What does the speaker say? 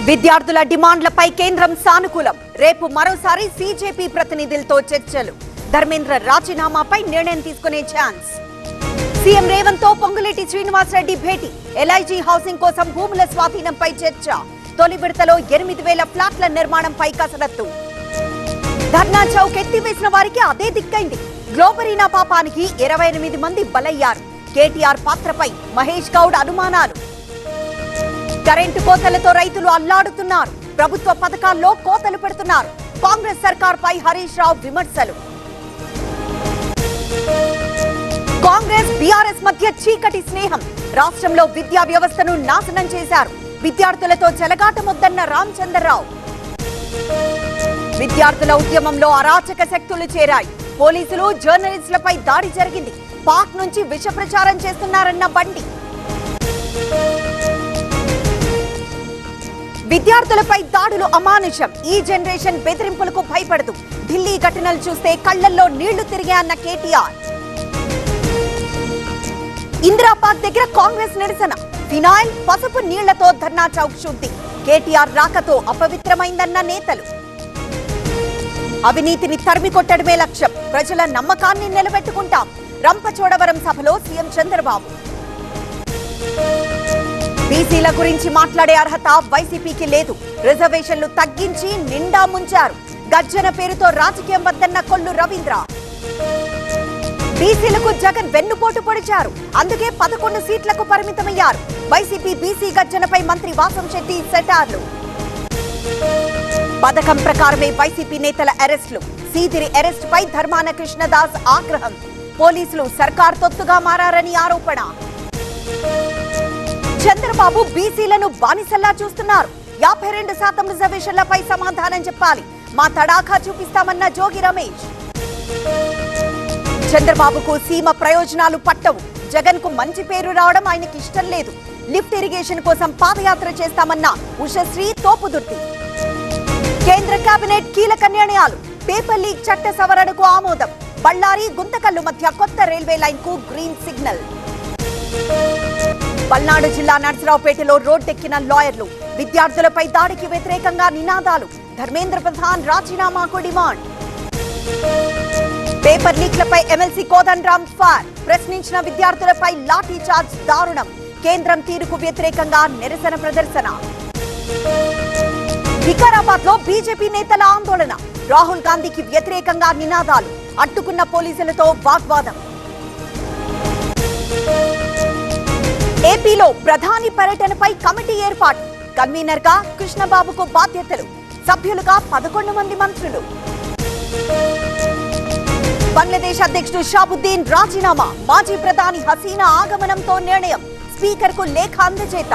విద్యార్థుల డిమాండ్లపై కేంద్రం సానుకూలం. రేపు మరోసారి సీజేపీ ప్రతినిధులతో చర్చలు. ధర్మేంద్ర రాజీనామాపై నిర్ణయం తీసుకునే ఛాన్స్. సీఎం రేవంత్ తో పొంగులేటి శ్రీనివాసరెడ్డి భేటీ. ఎల్ఐజీ హౌసింగ్ కోసం భూముల స్వాధీనంపై చర్చ. తొలి విడతలో 8,000 ఫ్లాట్ల నిర్మాణంపై కసరత్తు. ధర్నా చౌక్ ఎత్తివేసిన వారికి అదే దిక్కైంది. గ్లోబరీనా పాపానికి 28 మంది బలయ్యారు. కేటీఆర్ పాత్రపై మహేష్ గౌడ్ అనుమానాలు. కరెంటు కోతలతో రైతులు అల్లాడుతున్నారు. ప్రభుత్వ పథకాల్లో కోతలు పెడుతున్నారు. కాంగ్రెస్ సర్కార్పై హరీష్ రావు విమర్శలు. కాంగ్రెస్ బీఆర్ఎస్ మధ్య చీకటి స్నేహం. రాష్ట్రంలో విద్యా వ్యవస్థను నాశనం చేశారు. విద్యార్థులతో చెలగాటమొద్దన్న రామచంద్రరావు. విద్యార్థుల ఉద్యమంలో అరాచక శక్తులు చేరాయి. పోలీసులు జర్నలిస్టులపై దాడి జరిగింది. పాక్ నుంచి విష ప్రచారం చేస్తున్నారన్న బండి. విద్యార్థులపై దాడులు అమానుషం. ఈ జనరేషన్ బెదిరింపులకు భయపడదు. ఢిల్లీ ఘటనలు చూస్తే కళ్లల్లో నీళ్లు తిరిగాయన్న కేటీఆర్. ఇందిరా పార్క్ దగ్గర కాంగ్రెస్ నిరసన. ఫినాయిల్, పసుపు నీళ్లతో ధర్నా చౌక్ శుద్ధి. కేటీఆర్ రాకతో అపవిత్రమైందన్న నేతలు. అవినీతిని తరిమి కొట్టడమే లక్ష్యం. ప్రజల నమ్మకాన్ని నిలబెట్టుకుంటాం. రంపచోడవరం సభలో సీఎం చంద్రబాబు. బీసీల గురించి మాట్లాడే అర్హత వైసీపీకి లేదు. రిజర్వేషన్లు తగ్గించి నిండా ముంచారు. గర్జన పేరుతో రాజకీయం వద్దన్న కొల్లు రవీంద్ర. బీసీలకు జగన్ వెన్నుపోటు పొడిచారు. అందుకే 11 సీట్లకు పరిమితమయ్యారు. వైసీపీ బీసీ గర్జనపై మంత్రి వాసంశెట్టి సెటార్లు. పథకం ప్రకారమే వైసీపీ నేతల అరెస్టులు. సీదిరి అరెస్ట్ పై ధర్మాన కృష్ణదాస్ ఆగ్రహం. పోలీసులు సర్కార్ తొత్తుగా మారారని ఆరోపణ. చంద్రబాబు బీసీలను బానిసల్లా చూస్తున్నారు. 52% రిజర్వేషన్లపై సమాధానం చెప్పాలి. మా తడాఖా చూపిస్తామన్న జోగి రమేష్. చంద్రబాబుకు సీమ ప్రయోజనాలు పట్టవు. జగన్ కు మంచి పేరు రావడం ఆయనకి ఇష్టం లేదు. లిఫ్ట్ ఇరిగేషన్ కోసం పాదయాత్ర చేస్తామన్న ఉషశ్రీ తోపుదుర్తి. కేంద్ర కేబినెట్ కీలక నిర్ణయాలు. పేపర్ లీక్ చట్ట సవరణకు ఆమోదం. బళ్ళారి గుంతకల్లు మధ్య కొత్త రైల్వే లైన్ కు గ్రీన్ సిగ్నల్. పల్నాడు జిల్లా నర్సరావుపేటలో రోడ్డెక్కిన లాయర్లు. విద్యార్థులపై దాడికి వ్యతిరేకంగా నినాదాలు. ధర్మేంద్ర ప్రధాన్ రాజీనామాకు డిమాండ్. పేపర్ లీక్లపై ఎమ్మెల్సీ కోదండరాం ఫైర్. ప్రశ్నించిన విద్యార్థులపై లాఠీ చార్జ్ దారుణం. కేంద్రం తీరుకు వ్యతిరేకంగా నిరసన ప్రదర్శన. వికారాబాద్ లో బీజేపీ నేతల ఆందోళన. రాహుల్ గాంధీకి వ్యతిరేకంగా నినాదాలు. అడ్డుకున్న పోలీసులతో వాగ్వాదం. ఏపీలో ప్రధాని పర్యటనపై కమిటీ ఏర్పాటు. కన్వీనర్ గా కృష్ణబాబుకు బాధ్యతలు. సభ్యులుగా 11 మంది మంత్రులు. బంగ్లాదేశ్ అధ్యక్షుడు షాబుద్దీన్ రాజీనామా. మాజీ ప్రధాని హసీనా ఆగమనంతో నిర్ణయం. స్పీకర్ కు లేఖ అందజేత.